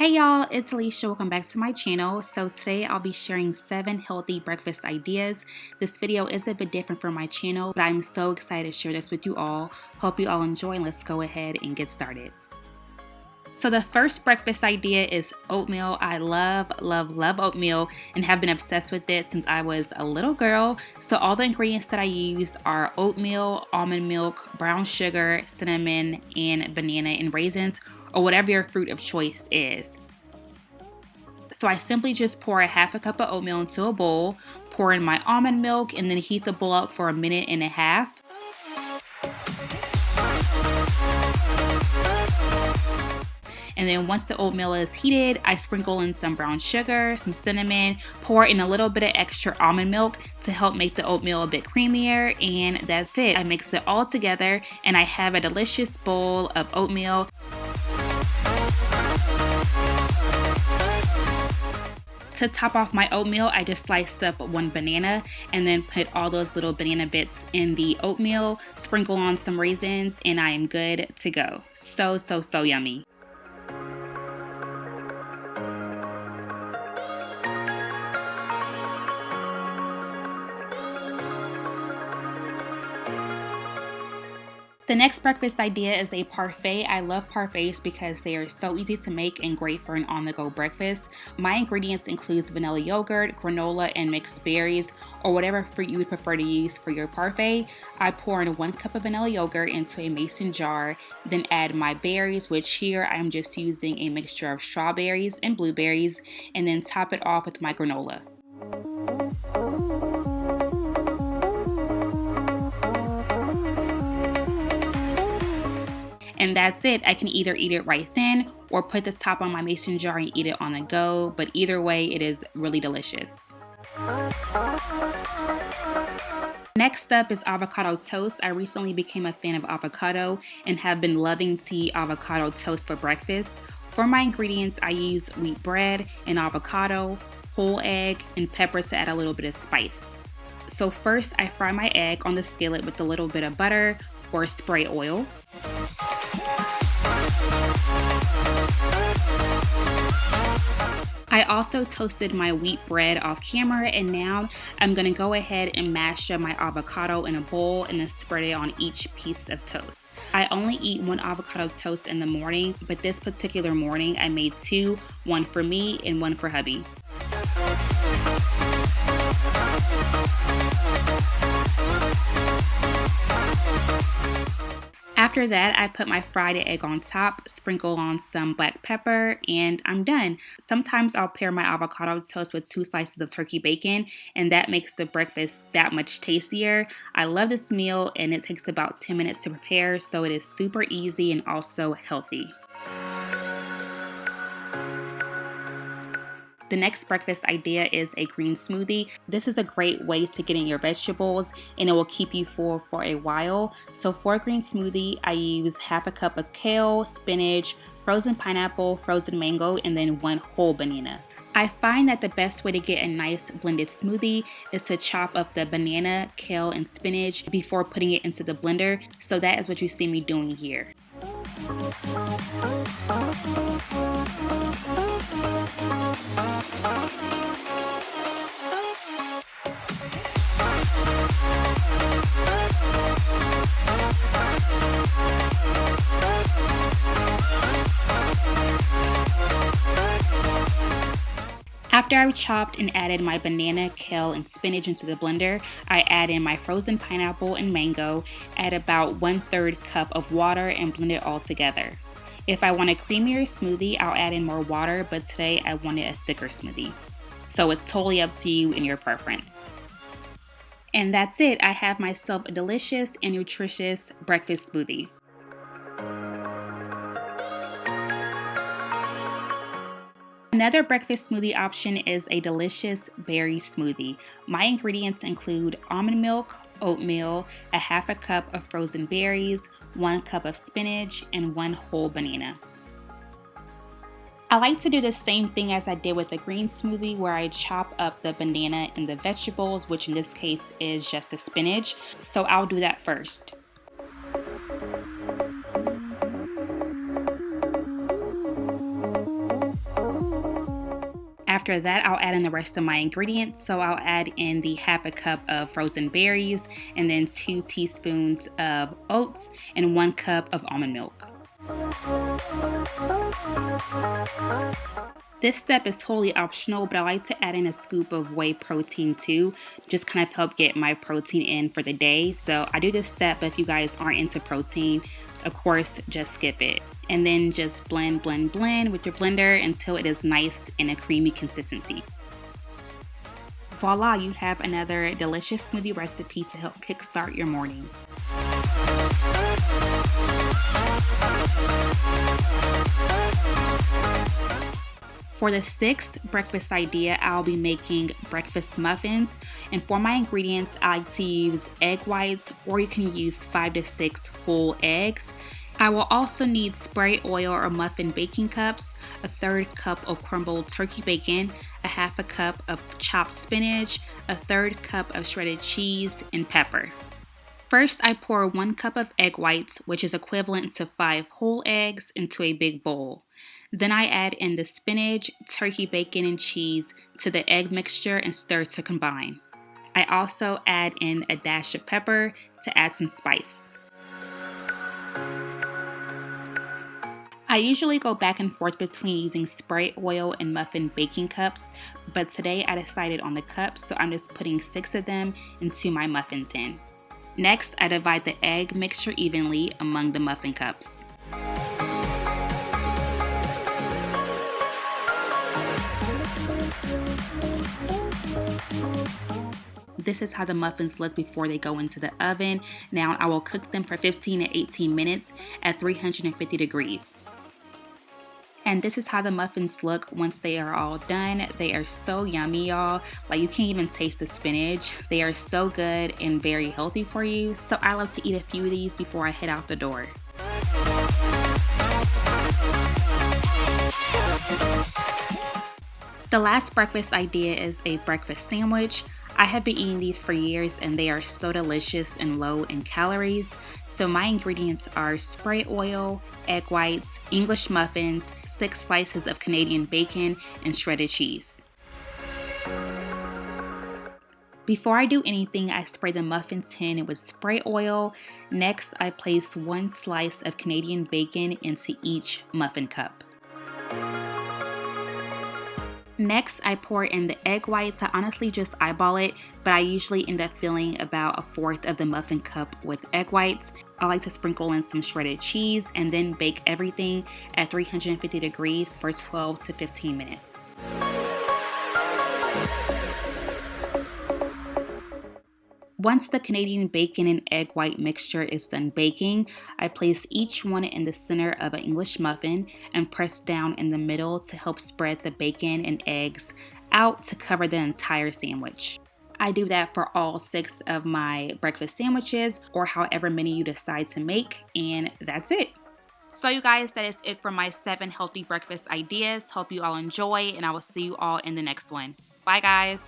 Hey y'all, it's Alicia. Welcome back to my channel. So today I'll be sharing 7 healthy breakfast ideas. This video is a bit different from my channel, but I'm so excited to share this with you all. Hope you all enjoy, and let's go ahead and get started. So the first breakfast idea is oatmeal. I love oatmeal and have been obsessed with it since I was a little girl. So all the ingredients that I use are oatmeal, almond milk, brown sugar, cinnamon, and banana and raisins, or whatever your fruit of choice is. So I simply just pour a half a cup of oatmeal into a bowl, pour in my almond milk, and then heat the bowl up for a minute and a half. And then once the oatmeal is heated, I sprinkle in some brown sugar, some cinnamon, pour in a little bit of extra almond milk to help make the oatmeal a bit creamier, and that's it. I mix it all together and I have a delicious bowl of oatmeal. To top off my oatmeal, I just slice up one banana and then put all those little banana bits in the oatmeal, sprinkle on some raisins, and I am good to go. So yummy. The next breakfast idea is a parfait. I love parfaits because they are so easy to make and great for an on-the-go breakfast. My ingredients includes vanilla yogurt, granola, and mixed berries, or whatever fruit you would prefer to use for your parfait. I pour in 1 cup of vanilla yogurt into a mason jar, then add my berries, which here I'm just using a mixture of strawberries and blueberries, and then top it off with my granola. And that's it. I can either eat it right then or put the top on my mason jar and eat it on the go, but either way it is really delicious. Next up is avocado toast. I recently became a fan of avocado and have been loving to eat avocado toast for breakfast. For my ingredients, I use wheat bread and avocado, whole egg, and pepper to add a little bit of spice. So first I fry my egg on the skillet with a little bit of butter or spray oil. I also toasted my wheat bread off camera, and now I'm going to go ahead and mash up my avocado in a bowl and then spread it on each piece of toast. I only eat 1 avocado toast in the morning, but this particular morning I made 2, 1 for me and 1 for hubby. After that, I put my fried egg on top, sprinkle on some black pepper, and I'm done. Sometimes I'll pair my avocado toast with 2 slices of turkey bacon, and that makes the breakfast that much tastier. I love this meal, and it takes about 10 minutes to prepare, so it is super easy and also healthy. The next breakfast idea is a green smoothie. This is a great way to get in your vegetables and it will keep you full for a while. So for a green smoothie, I use half a cup of kale, spinach, frozen pineapple, frozen mango, and then 1 whole banana. I find that the best way to get a nice blended smoothie is to chop up the banana, kale, and spinach before putting it into the blender. So that is what you see me doing here. After I've chopped and added my banana, kale, and spinach into the blender, I add in my frozen pineapple and mango, add about 1/3 cup of water, and blend it all together. If I want a creamier smoothie, I'll add in more water, but today I wanted a thicker smoothie. So it's totally up to you and your preference. And that's it. I have myself a delicious and nutritious breakfast smoothie. Another breakfast smoothie option is a delicious berry smoothie. My ingredients include almond milk, oatmeal, a half a cup of frozen berries, 1 cup of spinach, and 1 whole banana. I like to do the same thing as I did with the green smoothie, where I chop up the banana and the vegetables, which in this case is just the spinach. So I'll do that first. After that, I'll add in the rest of my ingredients. So I'll add in the half a cup of frozen berries and then 2 teaspoons of oats and 1 cup of almond milk. This step is totally optional, but I like to add in a scoop of whey protein too, just kind of help get my protein in for the day. So I do this step, but if you guys aren't into protein, of course, just skip it. And then just blend with your blender until it is nice in a creamy consistency. Voila, you have another delicious smoothie recipe to help kickstart your morning. For the 6th breakfast idea, I'll be making breakfast muffins. And for my ingredients, I like to use egg whites, or you can use 5 to 6 whole eggs. I will also need spray oil or muffin baking cups, a 1/3 cup of crumbled turkey bacon, a half a cup of chopped spinach, a 1/3 cup of shredded cheese, and pepper. First, I pour 1 cup of egg whites, which is equivalent to 5 whole eggs, into a big bowl. Then I add in the spinach, turkey bacon, and cheese to the egg mixture and stir to combine. I also add in a dash of pepper to add some spice. I usually go back and forth between using spray oil and muffin baking cups, but today I decided on the cups, so I'm just putting 6 of them into my muffin tin. Next, I divide the egg mixture evenly among the muffin cups. This is how the muffins look before they go into the oven. Now I will cook them for 15 to 18 minutes at 350 degrees. And this is how the muffins look once they are all done. They are so yummy, y'all. Like, you can't even taste the spinach. They are so good and very healthy for you. So I love to eat a few of these before I head out the door. The last breakfast idea is a breakfast sandwich. I have been eating these for years and they are so delicious and low in calories. So my ingredients are spray oil, egg whites, English muffins, 6 slices of Canadian bacon, and shredded cheese. Before I do anything, I spray the muffin tin with spray oil. Next, I place 1 slice of Canadian bacon into each muffin cup. Next, I pour in the egg whites. I honestly just eyeball it, but I usually end up filling about 1/4 of the muffin cup with egg whites. I like to sprinkle in some shredded cheese and then bake everything at 350 degrees for 12 to 15 minutes. Once the Canadian bacon and egg white mixture is done baking, I place each one in the center of an English muffin and press down in the middle to help spread the bacon and eggs out to cover the entire sandwich. I do that for all 6 of my breakfast sandwiches, or however many you decide to make, and that's it. So you guys, that is it for my 7 healthy breakfast ideas. Hope you all enjoy, and I will see you all in the next one. Bye guys.